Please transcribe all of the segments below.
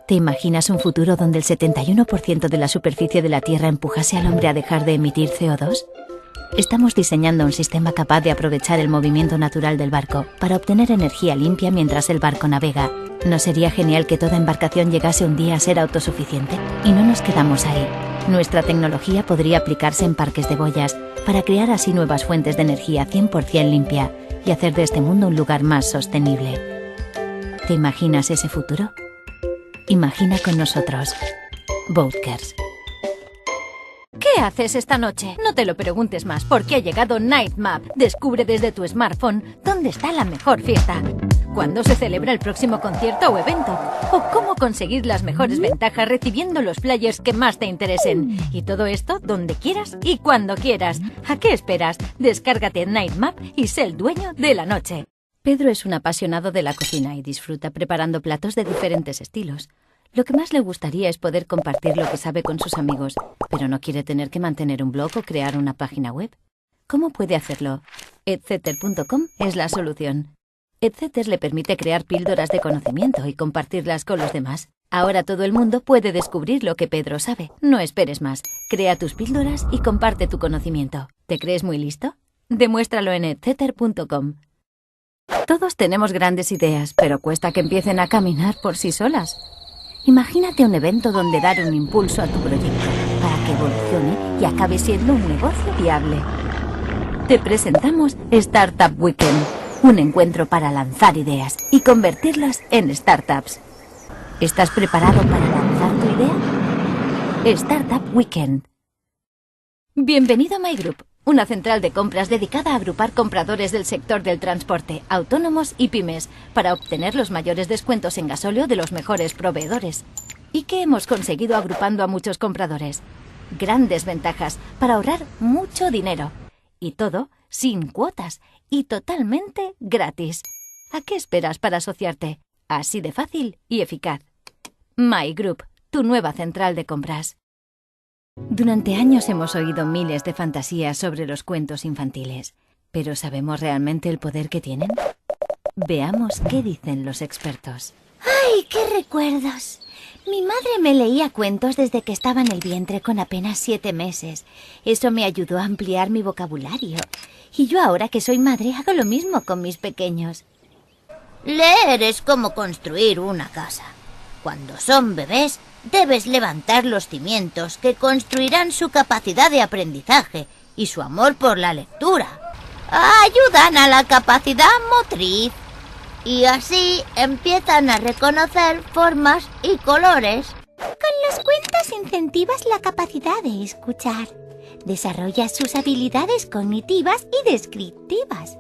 ¿Te imaginas un futuro donde el 71% de la superficie de la Tierra empujase al hombre a dejar de emitir CO2? Estamos diseñando un sistema capaz de aprovechar el movimiento natural del barco para obtener energía limpia mientras el barco navega. ¿No sería genial que toda embarcación llegase un día a ser autosuficiente? Y no nos quedamos ahí. Nuestra tecnología podría aplicarse en parques de boyas para crear así nuevas fuentes de energía 100% limpia y hacer de este mundo un lugar más sostenible. ¿Te imaginas ese futuro? Imagina con nosotros. Boatcares. ¿Qué haces esta noche? No te lo preguntes más, porque ha llegado Nightmap. Descubre desde tu smartphone dónde está la mejor fiesta, cuándo se celebra el próximo concierto o evento, o cómo conseguir las mejores ventajas recibiendo los flyers que más te interesen. Y todo esto donde quieras y cuando quieras. ¿A qué esperas? Descárgate Nightmap y sé el dueño de la noche. Pedro es un apasionado de la cocina y disfruta preparando platos de diferentes estilos. Lo que más le gustaría es poder compartir lo que sabe con sus amigos, pero no quiere tener que mantener un blog o crear una página web. ¿Cómo puede hacerlo? Edceter.com es la solución. Edceter le permite crear píldoras de conocimiento y compartirlas con los demás. Ahora todo el mundo puede descubrir lo que Pedro sabe. No esperes más. Crea tus píldoras y comparte tu conocimiento. ¿Te crees muy listo? Demuéstralo en edceter.com. Todos tenemos grandes ideas, pero cuesta que empiecen a caminar por sí solas. Imagínate un evento donde dar un impulso a tu proyecto para que evolucione y acabe siendo un negocio viable. Te presentamos Startup Weekend, un encuentro para lanzar ideas y convertirlas en startups. ¿Estás preparado para lanzar tu idea? Startup Weekend. Bienvenido a My Group, una central de compras dedicada a agrupar compradores del sector del transporte, autónomos y pymes, para obtener los mayores descuentos en gasóleo de los mejores proveedores. ¿Y qué hemos conseguido agrupando a muchos compradores? Grandes ventajas para ahorrar mucho dinero. Y todo sin cuotas y totalmente gratis. ¿A qué esperas para asociarte? Así de fácil y eficaz. My Group, tu nueva central de compras. Durante años hemos oído miles de fantasías sobre los cuentos infantiles, pero ¿sabemos realmente el poder que tienen? Veamos qué dicen los expertos. ¡Ay, qué recuerdos! Mi madre me leía cuentos desde que estaba en el vientre con apenas 7 meses. Eso me ayudó a ampliar mi vocabulario. Y yo ahora que soy madre hago lo mismo con mis pequeños. Leer es como construir una casa. Cuando son bebés, debes levantar los cimientos que construirán su capacidad de aprendizaje y su amor por la lectura. Ayudan a la capacidad motriz y así empiezan a reconocer formas y colores. Con los cuentos incentivas la capacidad de escuchar. Desarrollas sus habilidades cognitivas y descriptivas.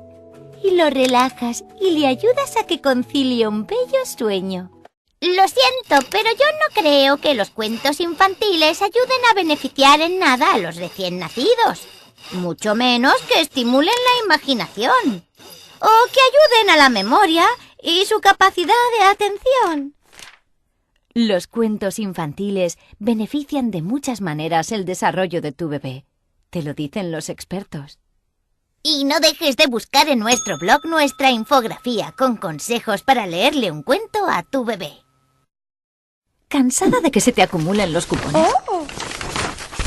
Y lo relajas y le ayudas a que concilie un bello sueño. Lo siento, pero yo no creo que los cuentos infantiles ayuden a beneficiar en nada a los recién nacidos. Mucho menos que estimulen la imaginación. O que ayuden a la memoria y su capacidad de atención. Los cuentos infantiles benefician de muchas maneras el desarrollo de tu bebé. Te lo dicen los expertos. Y no dejes de buscar en nuestro blog nuestra infografía con consejos para leerle un cuento a tu bebé. ¿Cansada de que se te acumulen los cupones?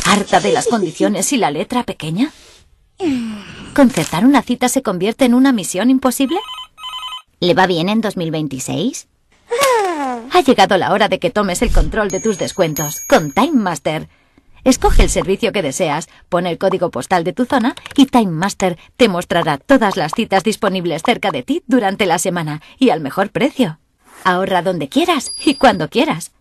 ¿Harta de las condiciones y la letra pequeña? ¿Concertar una cita se convierte en una misión imposible? ¿Le va bien en 2026? Ha llegado la hora de que tomes el control de tus descuentos con Time Master. Escoge el servicio que deseas, pon el código postal de tu zona y Time Master te mostrará todas las citas disponibles cerca de ti durante la semana y al mejor precio. Ahorra donde quieras y cuando quieras.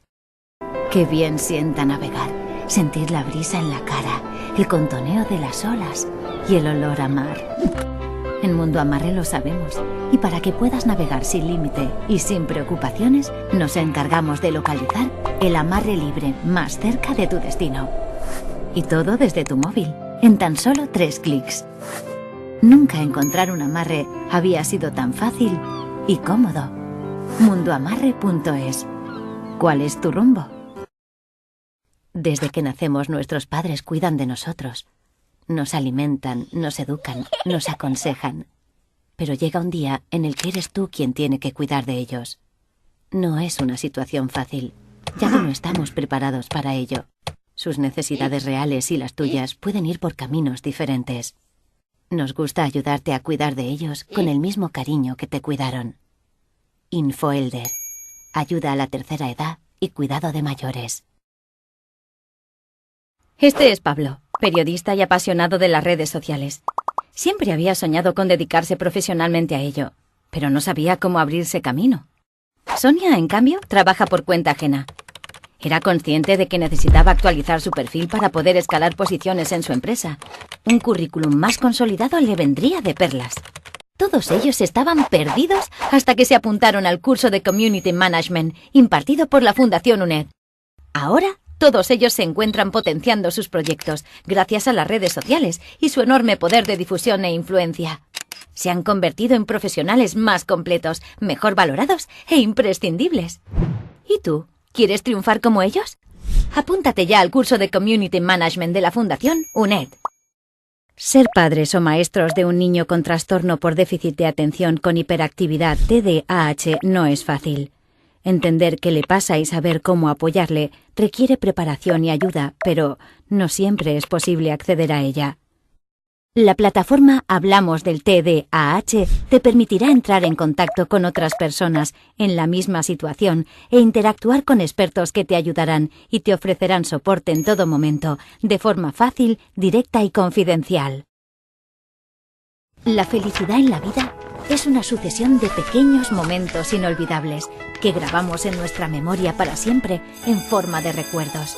Qué bien sienta navegar, sentir la brisa en la cara, el contoneo de las olas y el olor a mar. En Mundo Amarre lo sabemos, y para que puedas navegar sin límite y sin preocupaciones, nos encargamos de localizar el amarre libre más cerca de tu destino. Y todo desde tu móvil, en tan solo 3 clics. Nunca encontrar un amarre había sido tan fácil y cómodo. Mundoamarre.es. ¿Cuál es tu rumbo? Desde que nacemos, nuestros padres cuidan de nosotros. Nos alimentan, nos educan, nos aconsejan. Pero llega un día en el que eres tú quien tiene que cuidar de ellos. No es una situación fácil. ya que no estamos preparados para ello. Sus necesidades reales y las tuyas pueden ir por caminos diferentes. Nos gusta ayudarte a cuidar de ellos con el mismo cariño que te cuidaron. Infoelder. Ayuda a la tercera edad y cuidado de mayores. Este es Pablo, periodista y apasionado de las redes sociales. Siempre había soñado con dedicarse profesionalmente a ello, pero no sabía cómo abrirse camino. Sonia, en cambio, trabaja por cuenta ajena. Era consciente de que necesitaba actualizar su perfil para poder escalar posiciones en su empresa. Un currículum más consolidado le vendría de perlas. Todos ellos estaban perdidos hasta que se apuntaron al curso de Community Management impartido por la Fundación UNED. Ahora, todos ellos se encuentran potenciando sus proyectos gracias a las redes sociales y su enorme poder de difusión e influencia. Se han convertido en profesionales más completos, mejor valorados e imprescindibles. ¿Y tú? ¿Quieres triunfar como ellos? Apúntate ya al curso de Community Management de la Fundación UNED. Ser padres o maestros de un niño con trastorno por déficit de atención con hiperactividad TDAH no es fácil. Entender qué le pasa y saber cómo apoyarle requiere preparación y ayuda, pero no siempre es posible acceder a ella. La plataforma Hablamos del TDAH te permitirá entrar en contacto con otras personas en la misma situación e interactuar con expertos que te ayudarán y te ofrecerán soporte en todo momento, de forma fácil, directa y confidencial. La felicidad en la vida es una sucesión de pequeños momentos inolvidables que grabamos en nuestra memoria para siempre en forma de recuerdos.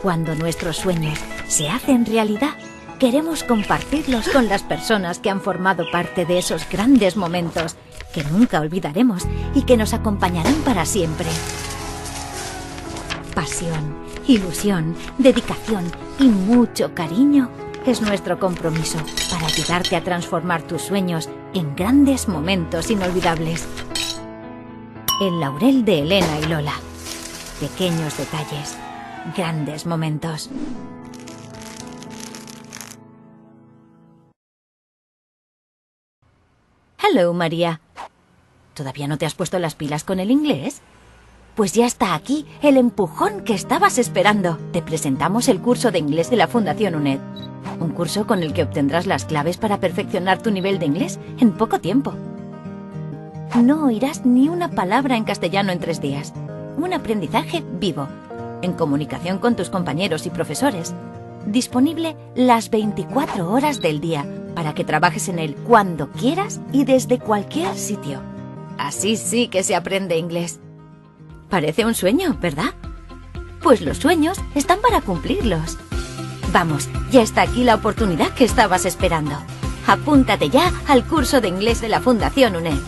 Cuando nuestros sueños se hacen realidad, queremos compartirlos con las personas que han formado parte de esos grandes momentos que nunca olvidaremos y que nos acompañarán para siempre. Pasión, ilusión, dedicación y mucho cariño es nuestro compromiso para ayudarte a transformar tus sueños en grandes momentos inolvidables. El laurel de Elena y Lola. Pequeños detalles, grandes momentos. Hello, María. ¿Todavía no te has puesto las pilas con el inglés? Pues ya está aquí el empujón que estabas esperando. Te presentamos el curso de inglés de la Fundación UNED. Un curso con el que obtendrás las claves para perfeccionar tu nivel de inglés en poco tiempo. No oirás ni una palabra en castellano en 3 días. Un aprendizaje vivo, en comunicación con tus compañeros y profesores. Disponible las 24 horas del día para que trabajes en él cuando quieras y desde cualquier sitio. Así sí que se aprende inglés. Parece un sueño, ¿verdad? Pues los sueños están para cumplirlos. Vamos, ya está aquí la oportunidad que estabas esperando. Apúntate ya al curso de inglés de la Fundación UNED.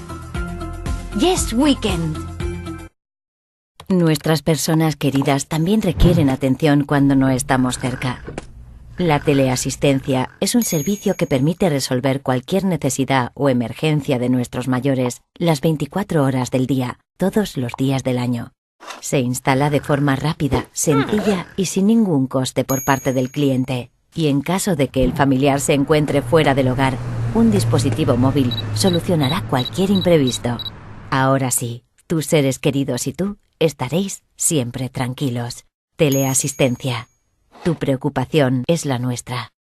Yes Weekend. Nuestras personas queridas también requieren atención cuando no estamos cerca. La teleasistencia es un servicio que permite resolver cualquier necesidad o emergencia de nuestros mayores las 24 horas del día, todos los días del año. Se instala de forma rápida, sencilla y sin ningún coste por parte del cliente. Y en caso de que el familiar se encuentre fuera del hogar, un dispositivo móvil solucionará cualquier imprevisto. Ahora sí, tus seres queridos y tú estaréis siempre tranquilos. Teleasistencia. Tu preocupación es la nuestra.